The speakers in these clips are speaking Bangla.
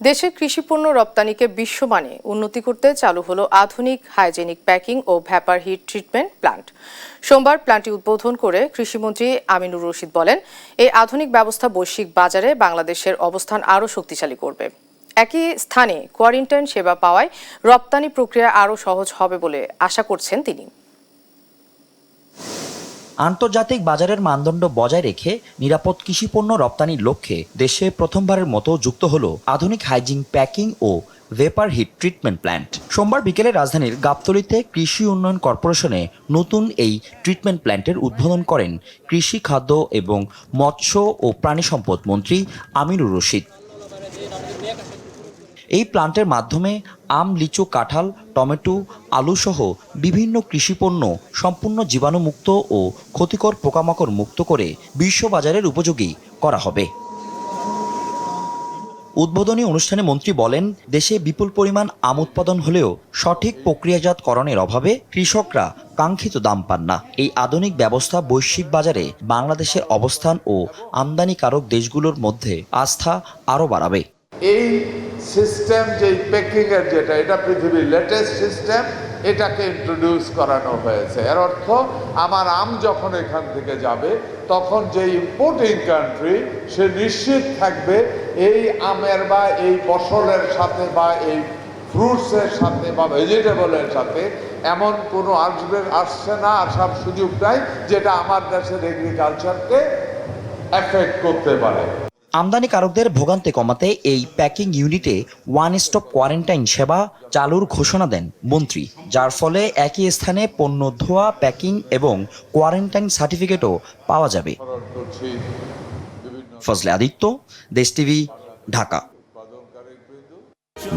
দেশের কৃষিপণ্য রপ্তানিকে বিশ্বমানে উন্নতি করতে চালু হলো আধুনিক হাইজেনিক প্যাকিং ও ভ্যাপার হিট ট্রিটমেন্ট প্ল্যান্ট। সোমবার প্ল্যান্টটি উদ্বোধন করে কৃষিমন্ত্রী আমিনুর রশিদ বলেন, এই আধুনিক ব্যবস্থা বৈশ্বিক বাজারে বাংলাদেশের অবস্থান আরও শক্তিশালী করবে। একই স্থানে কোয়ারেন্টাইন সেবা পাওয়ায় রপ্তানি প্রক্রিয়া আরও সহজ হবে বলে আশা করছেন তিনি। আন্তর্জাতিক বাজারের মানদণ্ড বজায় রেখে নিরাপদ কৃষিপণ্য রপ্তানির লক্ষ্যে দেশে প্রথমবারের মতো যুক্ত হলো আধুনিক হাইজিন প্যাকিং ও ভেপার হিট ট্রিটমেন্ট প্ল্যান্ট। সোমবার বিকেলে রাজধানীর গাবতলীতে কৃষি উন্নয়ন কর্পোরেশনে নতুন এই ট্রিটমেন্ট প্ল্যান্টের উদ্বোধন করেন কৃষি, খাদ্য এবং মৎস্য ও প্রাণী সম্পদ মন্ত্রী আমিনুর রশিদ। এই প্ল্যান্টের মাধ্যমে আম, লিচু, কাঁঠাল, টমেটো, আলুসহ বিভিন্ন কৃষিপণ্য সম্পূর্ণ জীবাণুমুক্ত ও ক্ষতিকর পোকামাকড় মুক্ত করে বিশ্ববাজারের উপযোগী করা হবে। উদ্বোধনী অনুষ্ঠানে মন্ত্রী বলেন, দেশে বিপুল পরিমাণ আম উৎপাদন হলেও সঠিক প্রক্রিয়াজাতকরণের অভাবে কৃষকরা কাঙ্ক্ষিত দাম পান না। এই আধুনিক ব্যবস্থা বৈশ্বিক বাজারে বাংলাদেশের অবস্থান ও আমদানিকারক দেশগুলোর মধ্যে আস্থা আরও বাড়াবে। এই সিস্টেম যে প্যাকিং এর যেটা, এটা পৃথিবীর লেটেস্ট সিস্টেম, এটাকে ইন্ট্রোডিউস করানো হয়েছে। এর অর্থ আমার আম যখন এখান থেকে যাবে তখন যে ইম্পোর্টিং কান্ট্রি সে নিশ্চিত থাকবে এই আমের বা এই ফসলের সাথে বা এই ফ্রুটসের সাথে বা ভেজিটেবলের সাথে এমন কোনো আসছে না, আসার সুযোগ নাই যেটা আমার দেশের এগ্রিকালচারকে এফেক্ট করতে পারে। আমদানিকারকদের ভোগান্তি কমাতে এই প্যাকিং ইউনিটে ওয়ান স্টপ কোয়ারেন্টাইন সেবা চালুর ঘোষণা দেন মন্ত্রী, যার ফলে একই স্থানে পণ্য ধোয়া, প্যাকিং এবং কোয়ারেন্টাইন সার্টিফিকেটও পাওয়া যাবে। ফজলে আদিত্য, দেশ টিভি, ঢাকা।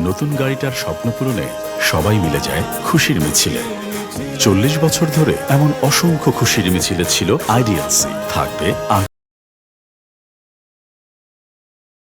নতুন গাড়িটার স্বপ্ন পূরণে সবাই মিলে যায় খুশির মিছিলে। 40 বছর ধরে এমন অসংখ্য খুশির মিছিলে ছিল আইডিএলসি। থাকবে